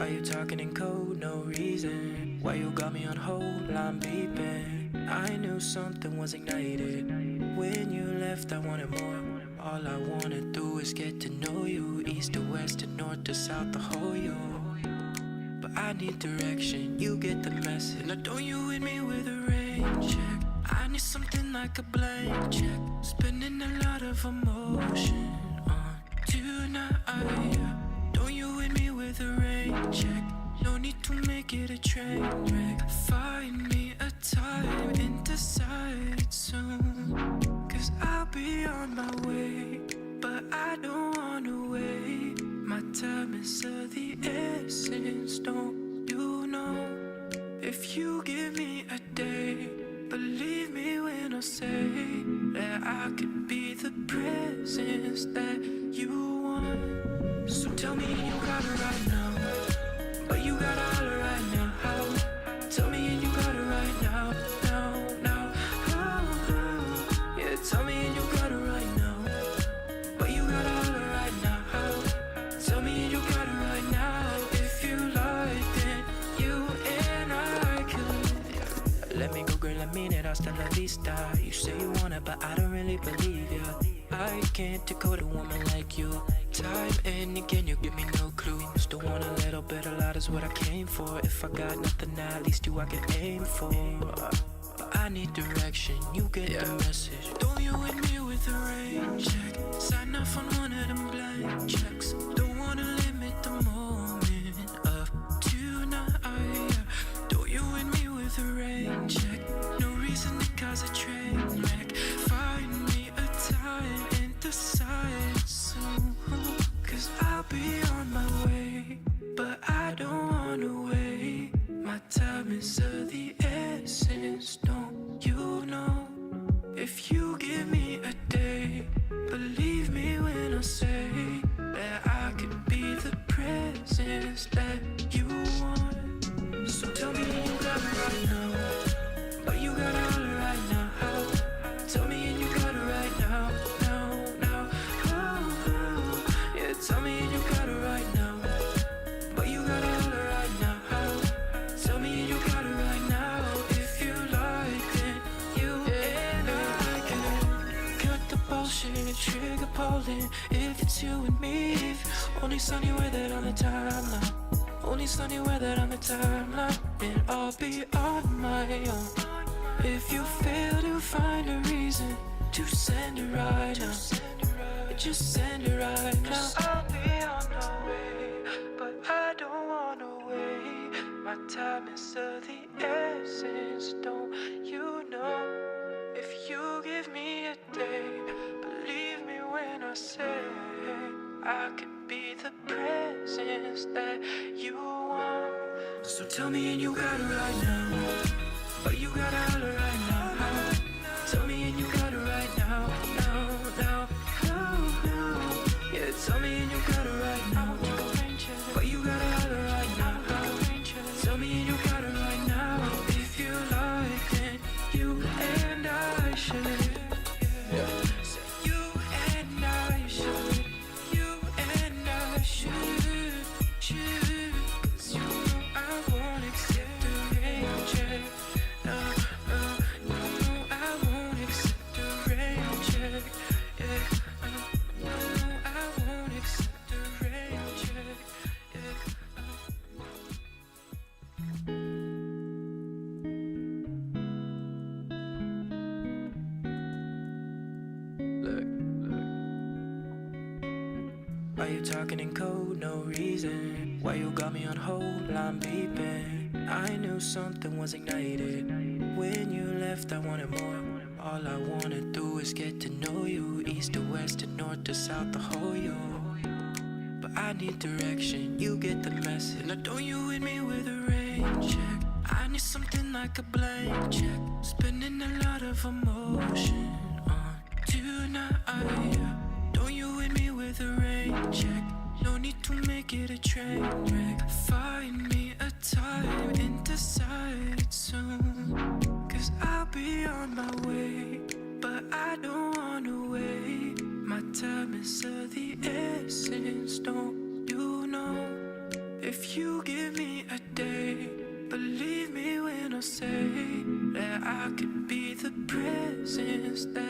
you talking in code? No reason. Why you got me on hold? I'm beeping. I knew something was ignited. When you left, I wanted more. All I wanna do is get to know you. East to west to north to south, the whole you. But I need direction, you get the message. Now don't you hit me with a rain check. I need something like a blank check. Spending a lot of emotion on tonight. Don't you hit me with a rain check. No need to make it a train wreck. Find me a time and decide soon. Cause I'll be on my way, but I don't wanna wait. My time is of the essence, don't you know? If you give me a day, believe me when I say that I could be the presence that you want. So tell me you got it right now, but you got all right now. Tell me and you got it right now, now. Yeah, tell me and you got it right now, but you got all right now. Tell me and you got it right now. If you like, then you and I could. Let me go, girl, I mean it, hasta la vista. You say you want it, but I don't really believe ya. I can't decode a woman like you. Time and again, you give me no clue. Still want a little bit, a lot is what I came for. If I got nothing now, at least you I can aim for. But I need direction, you get the message. Don't you hit me with a rain check. Sign off on one of them blank checks. Don't wanna limit the moment of tonight. Don't you hit me with a rain check. No reason to cause a train wreck. Find me a time and decide soon. Cause I'll be on my way, but I don't wanna wait. My time is of the essence, don't you know? If you give me a day, believe me when I say that I could be the presence that you want. So tell me you got it right now, but you got all right now. Tell me and you got it right now, now. Yeah, tell me and you got it right now, but you got all right now. Tell me and you got it right now. If you like, then you and I can cut the bullshit, trigger pulling. If it's you and me, if only sunny weather on the timeline. Only sunny weather on the timeline, and I'll be on my own. If you fail to find a reason to send it right now, just send it right now. I'll be on the way, but I don't wanna wait. My time is of the essence, don't you know? If you give me a day, believe me when I say I could be the presence that you want. So tell me and you got it right now, but you got all right now. Tell me and you got it right now, now. Yeah, tell me and you got it right now, but you got all right now. Tell me and you got it right now. If you like, then you and I should. You and I should. You and I should. Cause you know I won't accept the rain check. No, you know I won't accept the rain check. Yeah, no, I won't accept the rain check. Why you talking in code? No reason. Why you got me on hold? I'm beeping. I knew something was ignited. When you left, I wanted more. All I wanna do is get to know you. East to west to north to south, the whole you. But I need direction, you get the message. Now don't you hit me with a rain check. I need something like a blank check. Spending a lot of emotion on tonight. Don't you hit me with a rain check. No need to make it a train wreck. Find me a time and decide soon. Cause I'll be on my way, but I don't wanna wait. My time is of the essence, don't you know? If you give stay.